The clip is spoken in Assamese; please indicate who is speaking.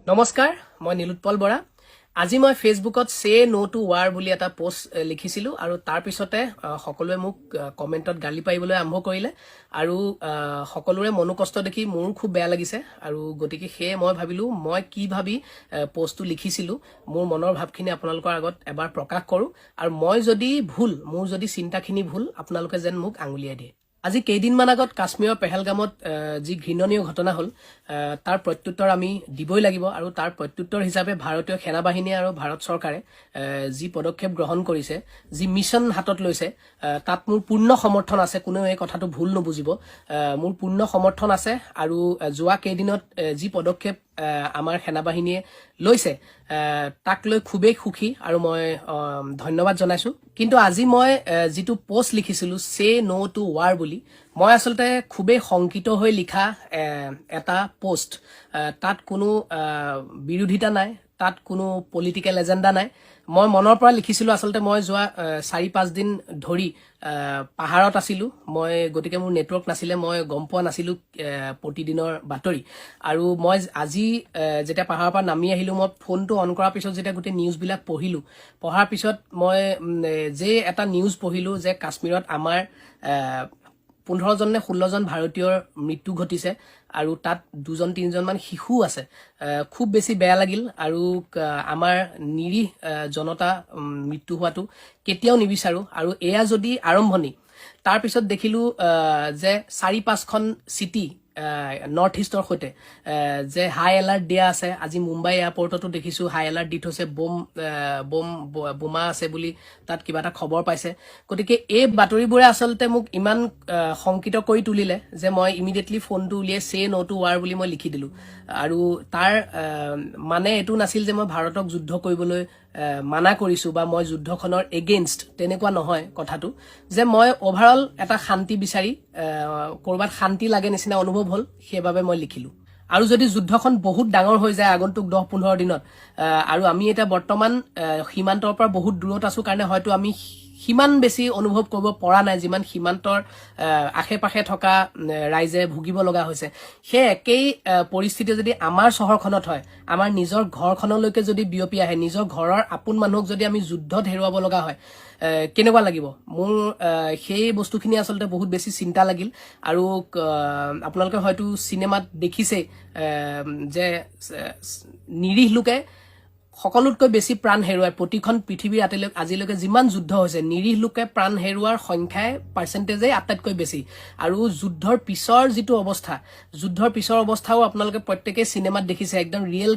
Speaker 1: নমস্কাৰ মই নীলোৎপল বৰা আজি মই ফেসবুকত সে নো টু ৱাৰ বুলি এটা পোষ্ট লিখিছিলো আৰু তাৰ পিছতে সকলোৱে মোক কমেন্টত গালি পাৰিবলৈ আৰম্ভ কৰিলে আৰু সকলোৰে মনোকষ্ট দেখি মোৰ খুব বেয়া লাগিছে আৰু গতিকে হে মই ভাবিলো মই কি ভাবি পোষ্টটো লিখিছিলো মোৰ মনৰ ভাৱখিনি আপোনালোকৰ আগত এবাৰ প্ৰকাশ কৰো আৰু মই যদি ভুল মোৰ যদি চিন্তাখিনি ভুল আপোনালোকে যেন মোক আঙুলিয়াই দিয়ে আজি কেইদিনমান আগত কাশ্মীৰৰ পেহেলগামত যি ঘৃণনীয় ঘটনা হল তাৰ প্ৰত্যুত্তৰ আমি দিবই লাগিব আৰু তাৰ প্ৰত্যুত্তৰ হিচাপে ভাৰতীয় সেনাবাহিনী আৰু ভাৰত চৰকাৰে যি পদক্ষেপ গ্ৰহণ কৰিছে যি মিছন হাতত লৈছে তাত মোৰ পূৰ্ণ সমৰ্থন আছে কোনেও এই কথাটো ভুল নুবুজিব মোৰ পূৰ্ণ সমৰ্থন আছে আৰু যোৱা কেইদিনত যি পদক্ষেপ আমাৰ সেনাবাহিনীয়ে লৈছে তাক লৈ খুবেই সুখী আৰু মই ধন্যবাদ জনাইছো কিন্তু আজি মই যেটো পোষ্ট লিখিছিলো সে নো টু ৱাৰ বুলি মই আসলতে খুবেই শংকিত হৈ লিখা এটা পোষ্ট তাত কোনো বিৰোধিতা নাই তাত কোনো পলিটিক্যাল এজেন্ডা নাই মই মনৰ পৰা লিখিছিলো আসলতে মই যোৱা 4-5 দিন ধৰি পাহাৰত আছিলো মই গতিকে মোৰ নেটৱৰ্ক নাছিলে মই গম পোৱা নাছিলো প্ৰতিদিনৰ বাতৰি আৰু মই আজি যেতিয়া পাহাৰৰ পৰা নামি আহিলো মই ফোনটো অন কৰাৰ পিছত যেতিয়া গোটে নিউজ বিলাক পঢ়িলো পঢ়াৰ পিছত মই যে এটা নিউজ পঢ়িলো যে কাশ্মীৰত আমাৰ 15 জন নে 16 জন ভাৰতীয়ৰ মৃত্যু ঘটিছে আৰু তাত 2-3 মান শিশু আছে খুব বেছি বেয়া লাগিল আৰু আমাৰ নিৰীহ জনতা মৃত্যু হোৱাটো কেতিয়াও নিবিচাৰো আৰু এয়া যদি আৰম্ভণি তাৰ পিছত দেখিলো যে 4-5খন সিটি নৰ্থ ইষ্টৰ হৈতে যে হাই এলাৰ্ট দিয়া আছে আজি মুম্বাই এয়াৰপৰ্টতো দেখিছো হাই এলাৰ্ট দি থৈছে বোমা আছে বুলি তাত কিবা এটা খবৰ পাইছে গতিকে এই বাতৰিবোৰে আসলতে মোক ইমান শংকিত কৰি তুলিলে যে মই ইমিডিয়েটলি ফোনটো উলিয়াই সে নো টু ৱাৰ বুলি মই লিখি দিলো আৰু তাৰ মানে এটো নাছিল যে মই ভাৰতক যুদ্ধ কৰিবলৈ মানা কৰিছো বা মই যুদ্ধখনৰ এগেইনষ্ট তেনেকুৱা নহয় কথাটো যে মই ওভাৰঅল এটা শান্তি বিচাৰি কৰবাত শান্তি লাগে নিচিনা অনুভৱ হল সেইবাবে মই লিখিলো আৰু যদি যুদ্ধখন বহুত ডাঙৰ হৈ যায় আগন্তুক 10-15 দিনত আৰু আমি এটা বৰ্তমান সীমান্তৰ পৰা বহুত দূৰত আছো কাৰণে হয়তো আমি হিমান বেছি অনুভৱ কৰিব পৰা নাই যিমান সীমান্তৰ আখে-পাখে থকা ৰাইজে ভুগিব লগা হৈছে হে একেই পৰিস্থিতি যদি আমাৰ চহৰখনত হয় আমাৰ নিজৰ ঘৰখনলৈকে যদি বিয়পি আহে নিজৰ ঘৰৰ আপোন মানুহক যদি আমি যুদ্ধত হেৰুৱাব লগা হয় কেনেকুৱা লাগিব মোৰ সেই বস্তুখিনি আসলতে বহুত বেছি চিন্তা লাগিল আৰু আপোনালোকে হয়তো সিনেমাত দেখিছে যে নিৰীহ লোকে সকলোতকৈ বেছি প্ৰাণ হেৰুৱায় প্ৰতিখন পৃথিৱীৰ আজিলৈকে যিমান যুদ্ধ হৈছে নিৰীহ লোকে প্ৰাণ হেৰুৱাৰ সংখ্যাই পাৰ্চেন্টেজে আটাইতকৈ বেছি আৰু যুদ্ধৰ পিছৰ যিটো অৱস্থা যুদ্ধৰ পিছৰ অৱস্থাও আপোনালোকে প্ৰত্যেকই সিনেমাত দেখিছে একদম ৰিয়েল